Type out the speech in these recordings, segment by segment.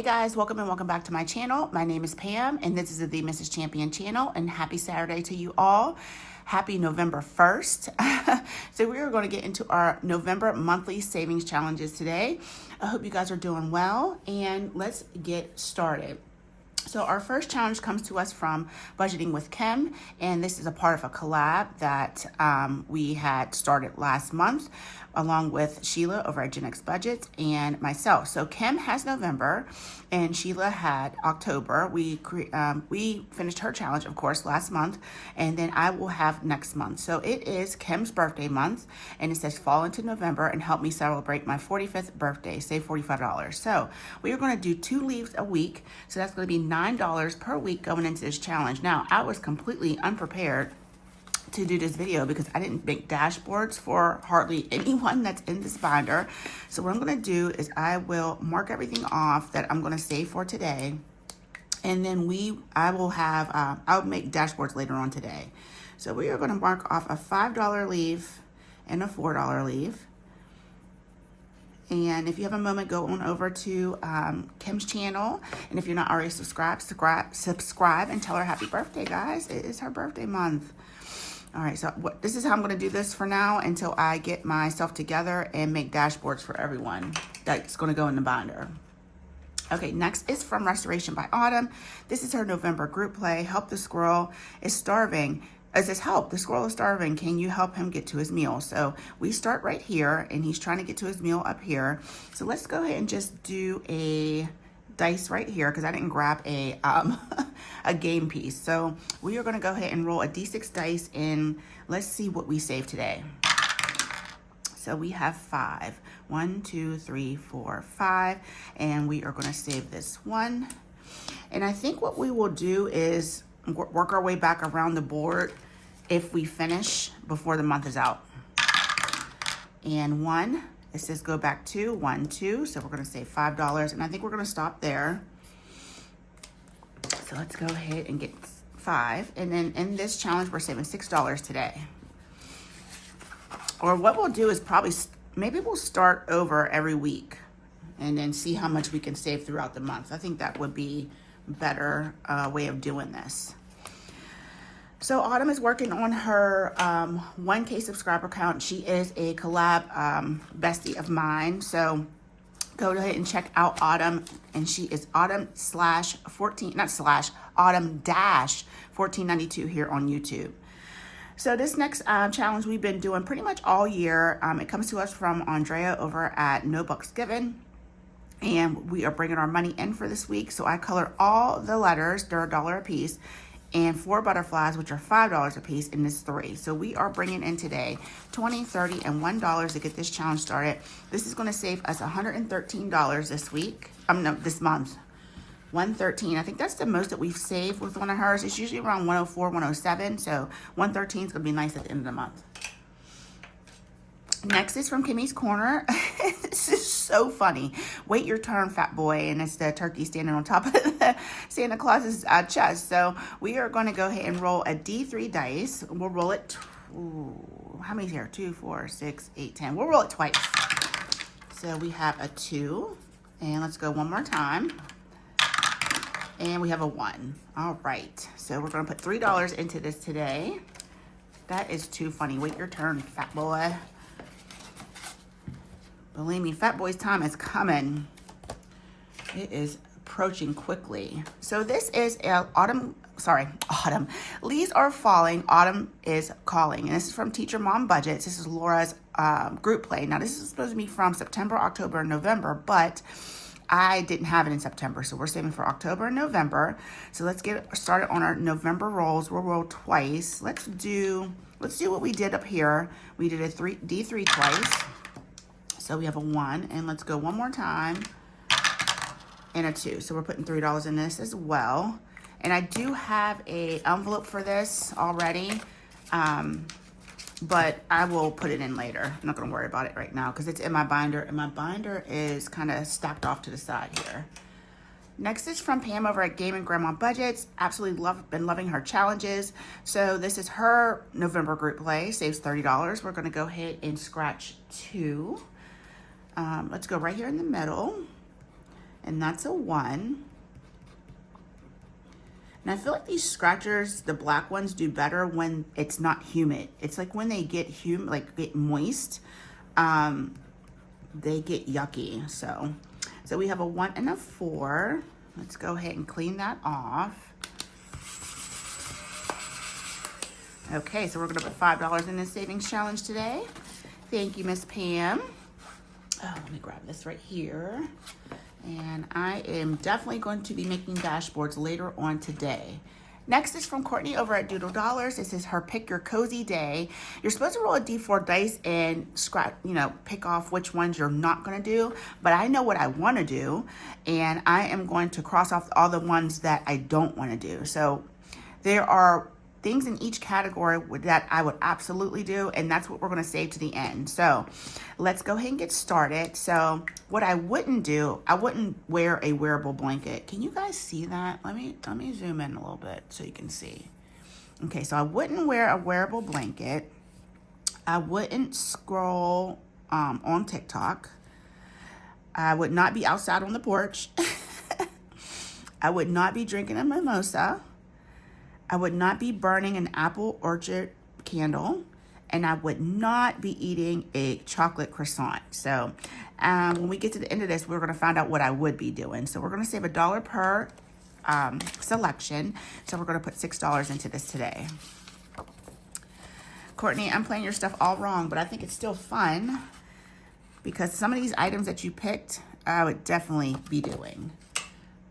guys, welcome and welcome back to my channel. My name is Pam and this is the Mrs. Champion channel, and happy Saturday to you all. Happy November 1st. So we are going to get into our November monthly savings challenges today. I hope you guys are doing well, and let's get started. So our first challenge comes to us from Budgeting with Kim, and this is a part of a collab that we had started last month along with Sheila over at Gen X Budgets and myself. So Kim has November and Sheila had October. We finished her challenge, of course, last month, and then I will have next month. So it is Kim's birthday month, and it says fall into November and help me celebrate my 45th birthday, save $45. So we are going to do 2 leaves a week. So that's going to be $9 per week going into this challenge. Now, I was completely unprepared to do this video because I didn't make dashboards for hardly anyone that's in this binder. So what I'm going to do is I will mark everything off that I'm going to save for today, and then I'll make dashboards later on today. So we are going to mark off a $5 leave and a $4 leave. And if you have a moment, go on over to Kim's channel. And if you're not already subscribed and tell her happy birthday, guys. It is her birthday month. All right, so this is how I'm going to do this for now until I get myself together and make dashboards for everyone that's going to go in the binder. Okay, next is from Restoration by Autumn. This is her November group play. Help the squirrel is starving. It says, help, the squirrel is starving. Can you help him get to his meal? So we start right here, and he's trying to get to his meal up here. So let's go ahead and just do a dice right here because I didn't grab a a game piece. So we are going to go ahead and roll a d6 dice, and let's see what we save today. So we have 5. 1, 2, 3, 4, 5, and we are going to save this one. And I think what we will do is work our way back around the board if we finish before the month is out. And 1. It says go back to 1, 2, so we're going to save $5, and I think we're going to stop there. So let's go ahead and get 5, and then in this challenge we're saving $6 today. Or what we'll do is maybe we'll start over every week and then see how much we can save throughout the month. I think that would be a better way of doing this. So Autumn is working on her 1K subscriber count. She is a collab bestie of mine. So go ahead and check out Autumn. And she is Autumn-1492 here on YouTube. So this next challenge we've been doing pretty much all year. It comes to us from Andrea over at No Bucks Given. And we are bringing our money in for this week. So I colored all the letters. They're $1 a piece. And 4 butterflies, which are $5 a piece, and this 3. So we are bringing in today $20, $30, and $1 to get this challenge started. This is going to save us $113 this week. This month. $113. I think that's the most that we've saved with one of hers. It's usually around $104, $107. So $113 is going to be nice at the end of the month. Next is from Kimmy's Corner. This is so funny. Wait your turn, fat boy. And it's the turkey standing on top of the Santa Claus's chest. So we are going to go ahead and roll a D3 dice. We'll roll it. How many here? 2, 4, 6, 8, 10. We'll roll it twice. So we have a 2. And let's go one more time. And we have a 1. All right. So we're going to put $3 into this today. That is too funny. Wait your turn, fat boy. Believe me, fat boy's time is coming. It is approaching quickly. So this is autumn. Leaves are falling, autumn is calling. And this is from Teacher Mom Budgets. This is Laura's group play. Now this is supposed to be from September, October, and November, but I didn't have it in September. So we're saving for October and November. So let's get started on our November rolls. We'll roll twice. Let's do what we did up here. We did a D3 twice. So we have a 1, and let's go one more time, and a 2. So we're putting $3 in this as well. And I do have a envelope for this already, but I will put it in later. I'm not going to worry about it right now because it's in my binder, and my binder is kind of stacked off to the side here. Next is from Pam over at Game and Grandma Budgets. Absolutely been loving her challenges. So this is her November group play, saves $30. We're going to go ahead and scratch 2. Let's go right here in the middle. and that's a 1. And I feel like these scratchers, the black ones, do better when it's not humid. It's like when they get humid, like get moist, they get yucky. So we have a 1 and a 4. Let's go ahead and clean that off. Okay, so we're gonna put $5 in this savings challenge today. Thank you, Miss Pam. Oh, let me grab this right here. And I am definitely going to be making dashboards later on today. Next is from Courtney over at Doodle Dollars. This is her Pick Your Cozy Day. You're supposed to roll a D4 dice and scratch, pick off which ones you're not gonna do, but I know what I wanna do, and I am going to cross off all the ones that I don't wanna do. So there are things in each category that I would absolutely do, and that's what we're going to save to the end. So let's go ahead and get started. So what I wouldn't do, I wouldn't wear a wearable blanket. Can you guys see that? Let me zoom in a little bit so you can see. Okay, so I wouldn't wear a wearable blanket. I wouldn't scroll on TikTok. I would not be outside on the porch. I would not be drinking a mimosa. I would not be burning an apple orchard candle, and I would not be eating a chocolate croissant. So when we get to the end of this, we're going to find out what I would be doing. So we're going to save $1 per selection. So we're going to put $6 into this today. Courtney, I'm playing your stuff all wrong, but I think it's still fun because some of these items that you picked, I would definitely be doing.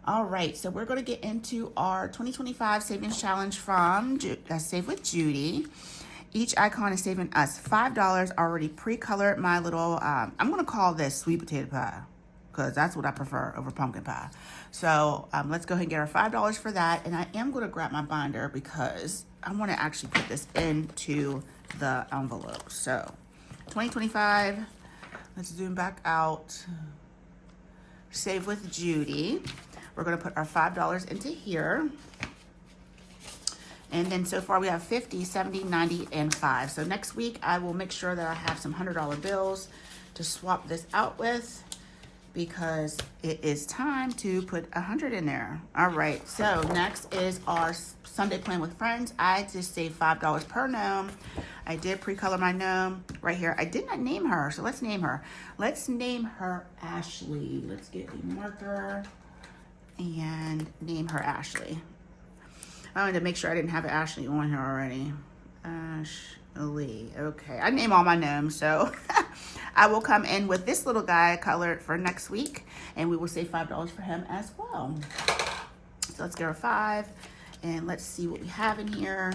All right, so we're going to get into our 2025 Savings Challenge from Save with Judy. Each icon is saving us $5. Already pre-colored my little, I'm going to call this sweet potato pie because that's what I prefer over pumpkin pie. So let's go ahead and get our $5 for that. And I am going to grab my binder because I want to actually put this into the envelope. So 2025, let's zoom back out. Save with Judy. We're going to put our $5 into here. And then so far we have 50, 70, 90, and 5. So next week I will make sure that I have some $100 bills to swap this out with because it is time to put 100 in there. All right, so next is our Sunday Plan with Friends. I just saved $5 per gnome. I did pre-color my gnome right here. I did not name her, so let's name her. Let's name her Ashley. Let's get a marker and name her Ashley. I wanted to make sure I didn't have Ashley on here already. Ashley. Okay, I name all my gnomes, so I will come in with this little guy colored for next week, and we will save $5 for him as well. So let's get our 5, and let's see what we have in here.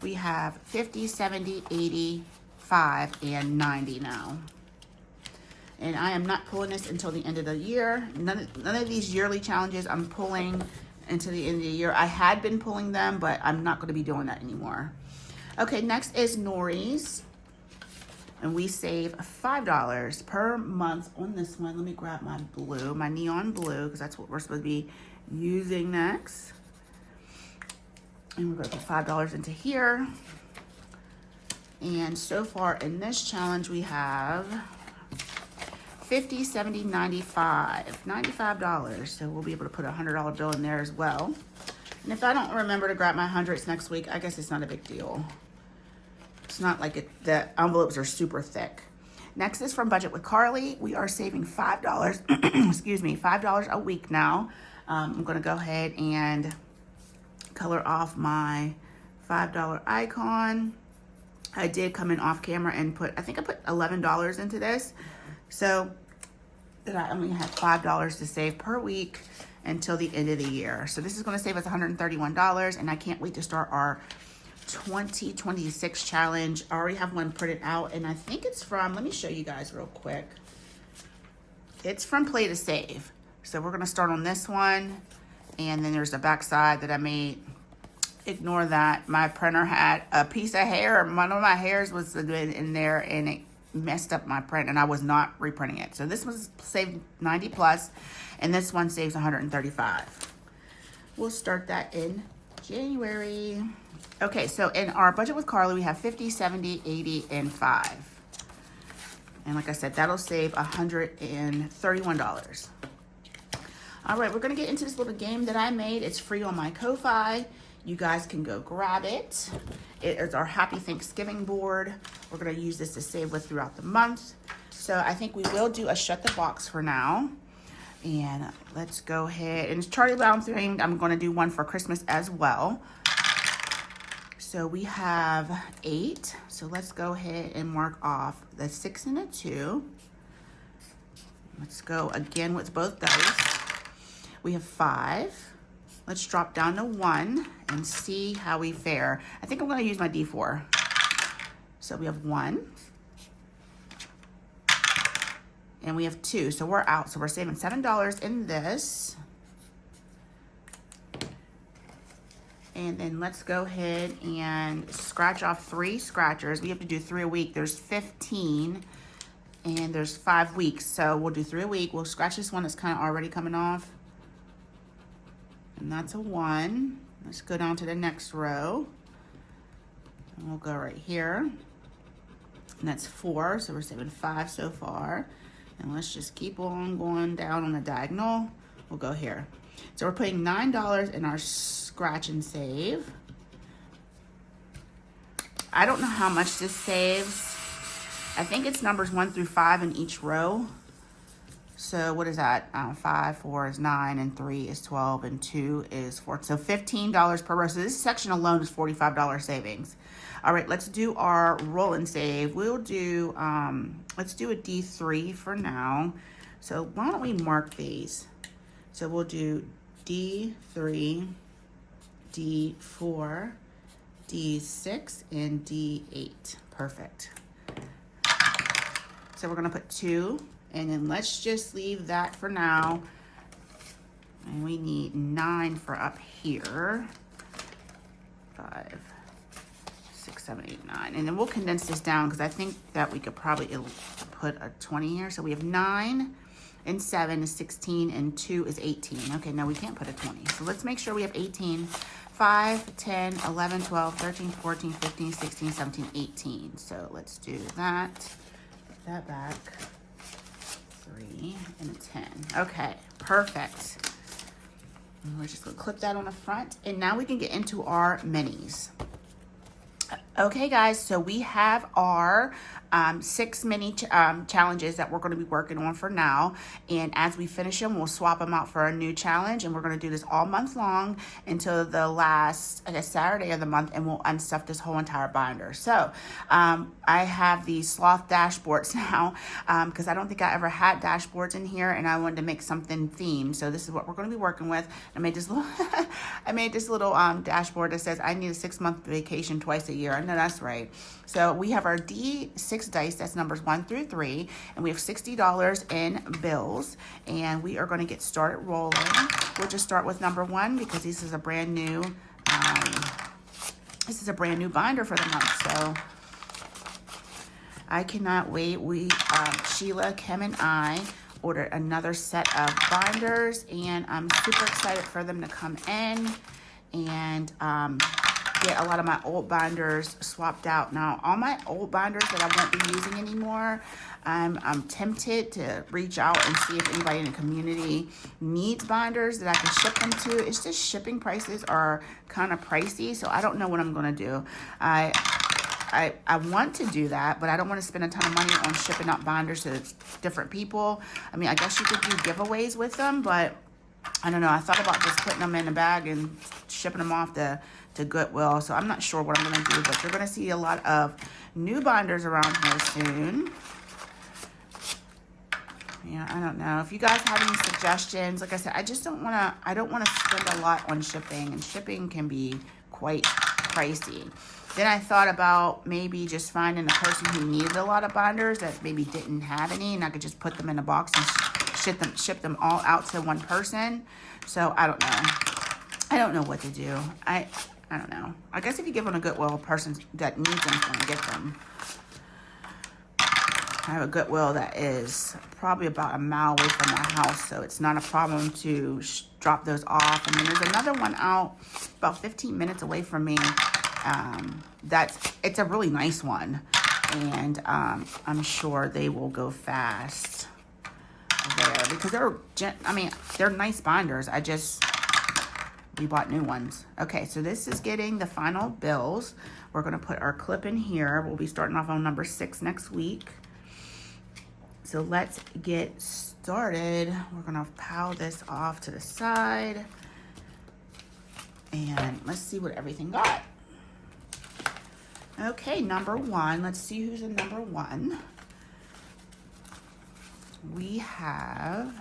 We have 50, 70, 80, 5, and 90 now. And I am not pulling this until the end of the year. None of these yearly challenges I'm pulling until the end of the year. I had been pulling them, but I'm not going to be doing that anymore. Okay, next is Nori's. And we save $5 per month on this one. Let me grab my blue, my neon blue, because that's what we're supposed to be using next. And we're going to put $5 into here. And so far in this challenge, we have 50, 70, 95, $95. So we'll be able to put a $100 bill in there as well. And if I don't remember to grab my hundreds next week, I guess it's not a big deal. It's not like the envelopes are super thick. Next is from Budget with Carly. We are saving $5, excuse me, $5 a week now. I'm gonna go ahead and color off my $5 icon. I did come in off camera and I think I put $11 into this. So that I only have $5 to save per week until the end of the year. So this is going to save us $131, and I can't wait to start our 2026 challenge. I already have one printed out, and I think it's from, let me show you guys real quick. It's from Play to Save. So we're going to start on this one, and then there's the back side that I made. Ignore that. My printer had a piece of hair. One of my hairs was in there, and it messed up my print, and I was not reprinting it. So this was saved 90 plus, and this one saves 135. We'll start that in January. Okay, so in our Budget with Carly, we have 50, 70, 80, and 5. And like I said, that'll save $131. All right, we're gonna get into this little game that I made. It's free on my Ko-Fi. You guys can go grab it. It is our Happy Thanksgiving board. We're gonna use this to save with throughout the month. So I think we will do a shut the box for now. And let's go ahead, and it's Charlie Brown themed. I'm gonna do one for Christmas as well. So we have 8. So let's go ahead and mark off the 6 and a 2. Let's go again with both dice. We have 5. Let's drop down to 1 and see how we fare. I think I'm gonna use my D4. So we have 1. And we have 2, so we're out. So we're saving $7 in this. And then let's go ahead and scratch off 3 scratchers. We have to do 3 a week. There's 15 and there's 5 weeks. So we'll do 3 a week. We'll scratch this one that's kind of already coming off. And that's a 1. Let's go down to the next row. And we'll go right here. And that's 4, so we're saving 5 so far. And let's just keep on going down on the diagonal. We'll go here. So we're putting $9 in our scratch and save. I don't know how much this saves. I think it's numbers 1 through 5 in each row. So what is that? 5, 4 is 9, and 3 is 12, and 2 is 4. So $15 per row. So this section alone is $45 savings. All right, let's do our roll and save. We'll do, let's do a D3 for now. So why don't we mark these? So we'll do D3, D4, D6, and D8. Perfect. So we're gonna put 2, and then let's just leave that for now. And we need 9 for up here. 5, 6, 7, 8, 9. And then we'll condense this down because I think that we could probably put a 20 here. So we have 9. And 7 is 16, and 2 is 18. Okay, no, we can't put a 20. So let's make sure we have 18. 5, 10, 11, 12, 13, 14, 15, 16, 17, 18. So let's do that. Put that back. 3 and a 10. Okay, perfect. And we're just gonna clip that on the front. And now we can get into our minis. Okay, guys, so we have our 6 mini challenges that we're going to be working on for now. And as we finish them, we'll swap them out for a new challenge. And we're going to do this all month long until the last, I guess, Saturday of the month. And we'll unstuff this whole entire binder. So I have these sloth dashboards now because I don't think I ever had dashboards in here. And I wanted to make something themed. So this is what we're going to be working with. I made this little, dashboard that says I need a 6-month vacation twice a year. I know that's right. So we have our D6 dice, that's numbers 1 through 3, and we have $60 in bills, and we are going to get started rolling. We'll just start with number 1 because this is a brand new binder for the month. So I cannot wait. We Sheila, Kim, and I ordered another set of binders, and I'm super excited for them to come in and get a lot of my old binders swapped out. Now, all my old binders that I won't be using anymore, I'm tempted to reach out and see if anybody in the community needs binders that I can ship them to. It's just shipping prices are kind of pricey, so I don't know what I'm going to do. I want to do that, but I don't want to spend a ton of money on shipping out binders to different people. I mean, I guess you could do giveaways with them, but I don't know. I thought about just putting them in a bag and shipping them off to Goodwill. So I'm not sure what I'm going to do, but you're going to see a lot of new binders around here soon. Yeah, I don't know. If you guys have any suggestions, like I said, I don't want to spend a lot on shipping, and shipping can be quite pricey. Then I thought about maybe just finding a person who needed a lot of binders that maybe didn't have any, and I could just put them in a box and ship them all out to one person. So I don't know. I don't know what to do. I don't know. I guess if you give them a Goodwill, person that needs them is going to get them. I have a Goodwill that is probably about a mile away from my house, so it's not a problem to drop those off. And then there's another one out about 15 minutes away from me. It's a really nice one, and I'm sure they will go fast. there because they're nice binders. We bought new ones. Okay, so this is getting the final bills. We're going to put our clip in here. We'll be starting off on number 6 next week. So let's get started. We're going to pile this off to the side. And let's see what everything got. Okay, number 1. Let's see who's in number 1. We have,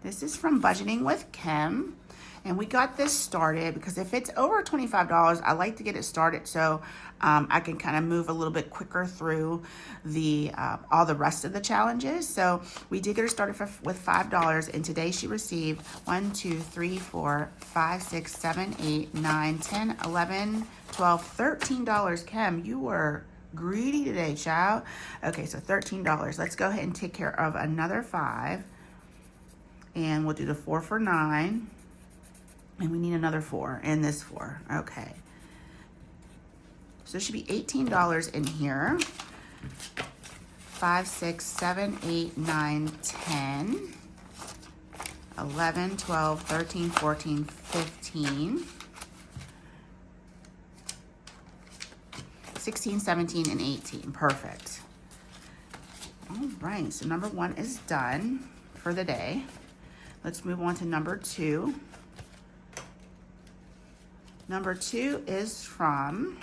this is from Budgeting with Kim. And we got this started because if it's over $25, I like to get it started so I can kind of move a little bit quicker through the all the rest of the challenges. So we did get her started with $5, and today she received 1, 2, 3, 4, 5, 6, 7, 8, 9, 10, 11, 12, $13. Kim, you were greedy today, child. Okay, so $13. Let's go ahead and take care of another 5, and we'll do the 4 for 9. And we need another 4 and this 4. Okay. So it should be $18 in here. 5, 6, 7, 8, 9, 10, 11, 12, 13, 14, 15, 16, 17, and 18. Perfect. All right. So number 1 is done for the day. Let's move on to number 2. Number 2 is from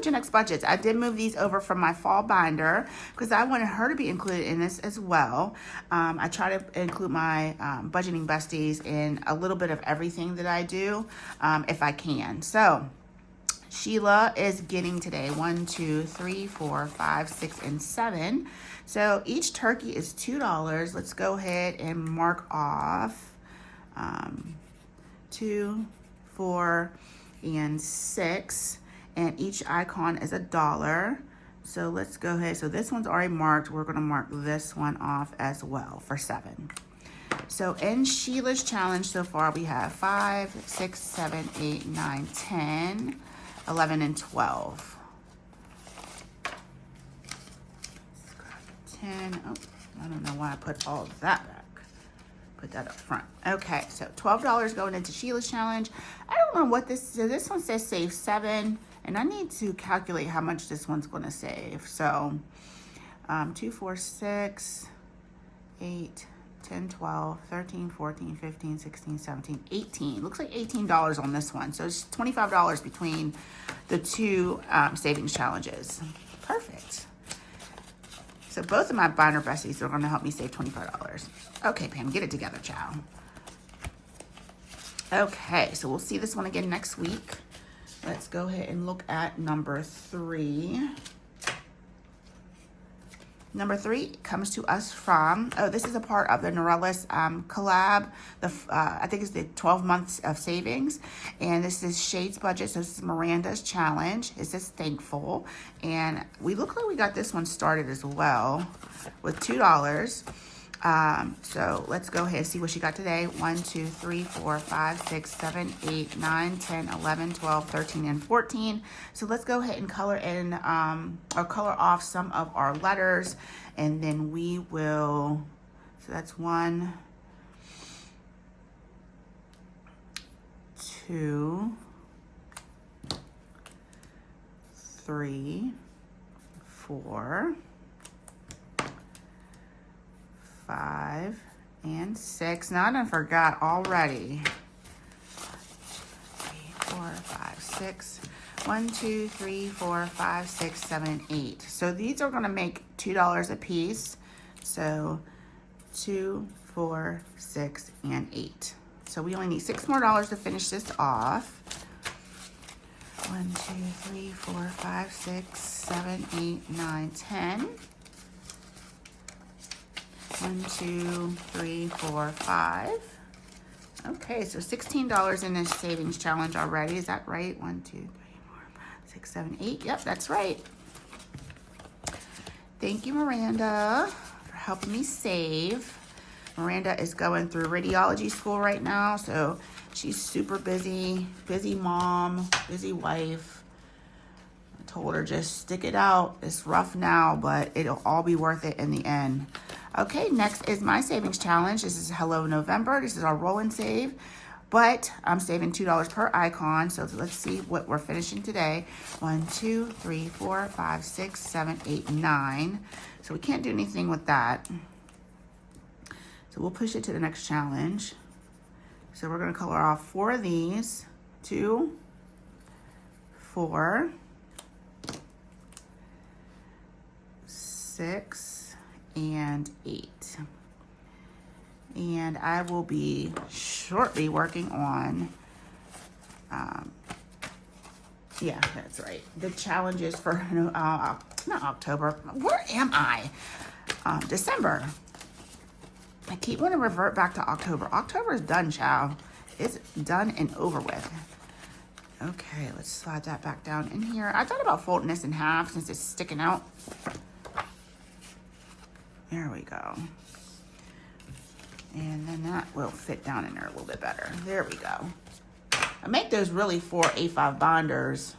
Gen X Budgets. I did move these over from my fall binder because I wanted her to be included in this as well. I try to include my budgeting besties in a little bit of everything that I do if I can. So Sheila is getting today 1, 2, 3, 4, 5, 6, and 7. So each turkey is $2. Let's go ahead and mark off 2, 4, and 6, and each icon is $1. So let's go ahead. So this one's already marked. We're going to mark this one off as well for 7. So in Sheila's challenge so far, we have 5, 6, 7, 8, 9, 10, 11, and 12. 10. Oh, I don't know why I put all of that back. Put that up front. Okay, so $12 going into Sheila's challenge. I don't know what this, so this one says save 7, and I need to calculate how much this one's going to save. So 2, 4, 6, 8, 10, 12, 13, 14, 15, 16, 17, 18. Looks like $18 on this one. So it's $25 between the 2 savings challenges. Perfect. So both of my binder besties are going to help me save $25. Okay, Pam, get it together, child. Okay, so we'll see this one again next week. Let's go ahead and look at number 3. Number 3 comes to us from, this is a part of the Norellis collab. I think it's the 12 months of savings. And this is Shade's Budget. So this is Miranda's challenge. It says thankful. And we look like we got this one started as well with $2. So let's go ahead and see what she got today. 1, 2, 3, 4, 5, 6, 7, 8, 9, 10, 11, 12, 13, and 14. So let's go ahead and color in, or color off some of our letters, and then we will, so that's 1, 2, 3, 4, 5, and 6. Now I done forgot already. 3, 4, 5, 6. 1, 2, 3, 4, 5, 6, 7, and 8. So these are going to make $2 a piece. So 2, 4, 6, and 8. So we only need $6 more to finish this off. 1, 2, 3, 4, 5, 6, 7, 8, 9, 10. 1, 2, 3, 4, 5. Okay, so $16 in this savings challenge already. Is that right? 1, 2, 3, 4, 5, 6, 7, 8. Yep, that's right. Thank you, Miranda, for helping me save. Miranda is going through radiology school right now, so she's super busy. Busy mom, busy wife. I told her just stick it out. It's rough now, but it'll all be worth it in the end. Okay, next is my savings challenge. This is Hello November. This is our roll and save, but I'm saving $2 per icon. So let's see what we're finishing today. 1, 2, 3, 4, 5, 6, 7, 8, 9. So we can't do anything with that. So we'll push it to the next challenge. So we're going to color off 4 of these. 2, 4, 6, and 8. And I will be shortly working on, yeah, that's right, the challenges for, not October, where am I? December. I keep wanting to revert back to October. October is done, child. It's done and over with. Okay, let's slide that back down in here. I thought about folding this in half since it's sticking out. There we go. And then that will fit down in there a little bit better. There we go. I make those really for A5 binders.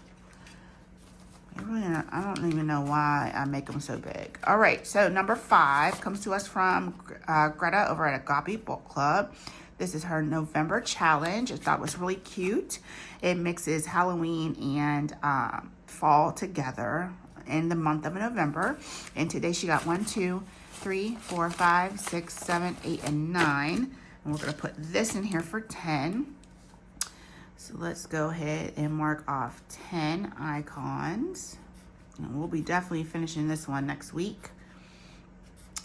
I don't even know why I make them so big. All right, so number 5 comes to us from Greta over at Agape Book Club. This is her November challenge. I thought it was really cute. It mixes Halloween and fall together in the month of November. And today she got 1, 2, 3, 4, 5, 6, 7, 8, and 9. And we're going to put this in here for 10. So let's go ahead and mark off 10 icons. And we'll be definitely finishing this one next week.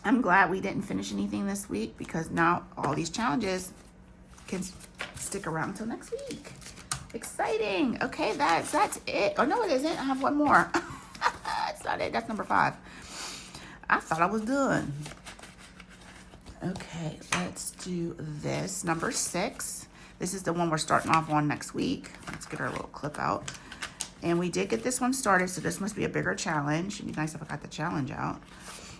I'm glad we didn't finish anything this week because now all these challenges can stick around until next week. Exciting. Okay, that's it. Oh, no, it isn't. I have one more. That's not it. That's number 5. I thought I was done. Okay, let's do this. Number 6. This is the one we're starting off on next week. Let's get our little clip out. And we did get this one started, so this must be a bigger challenge. It'd be nice if I got the challenge out.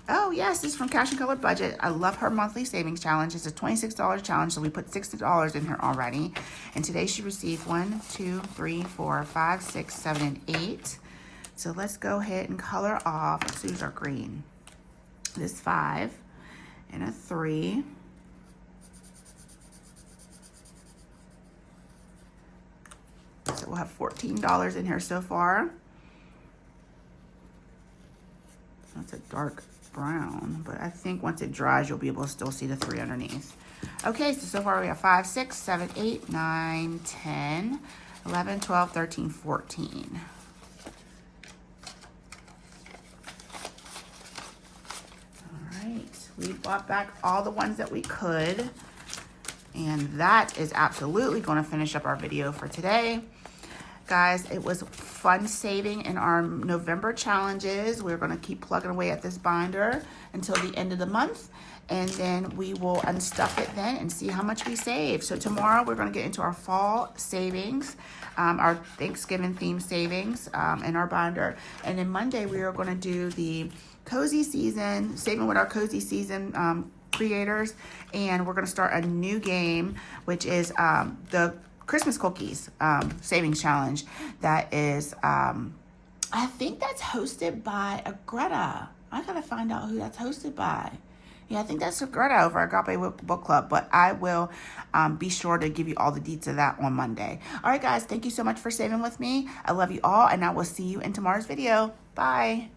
Oh, yes, this is from Cash and Color Budget. I love her monthly savings challenge. It's a $26 challenge, so we put $60 in here already. And today she received 1, 2, 3, 4, 5, 6, 7, and 8. So let's go ahead and color off. Let's use our green. This 5 and a 3. So we'll have $14 in here so far. That's a dark brown, but I think once it dries, you'll be able to still see the 3 underneath. Okay, so far we have 5, 6, 7, 8, 9, 10, 11, 12, 13, 14. All right, we bought back all the ones that we could. And that is absolutely going to finish up our video for today. Guys, it was fun saving in our November challenges. We're going to keep plugging away at this binder until the end of the month. And then we will unstuff it then and see how much we save. So tomorrow we're going to get into our fall savings, our Thanksgiving themed savings in our binder. And then Monday we are going to do the cozy season, saving with our cozy season creators. And we're going to start a new game, which is the Christmas cookies savings challenge. That is, I think that's hosted by a Greta. I gotta find out who that's hosted by. Yeah, I think that's Greta over at Agape Book Club, but I will be sure to give you all the deets of that on Monday. All right, guys, thank you so much for saving with me. I love you all, and I will see you in tomorrow's video. Bye.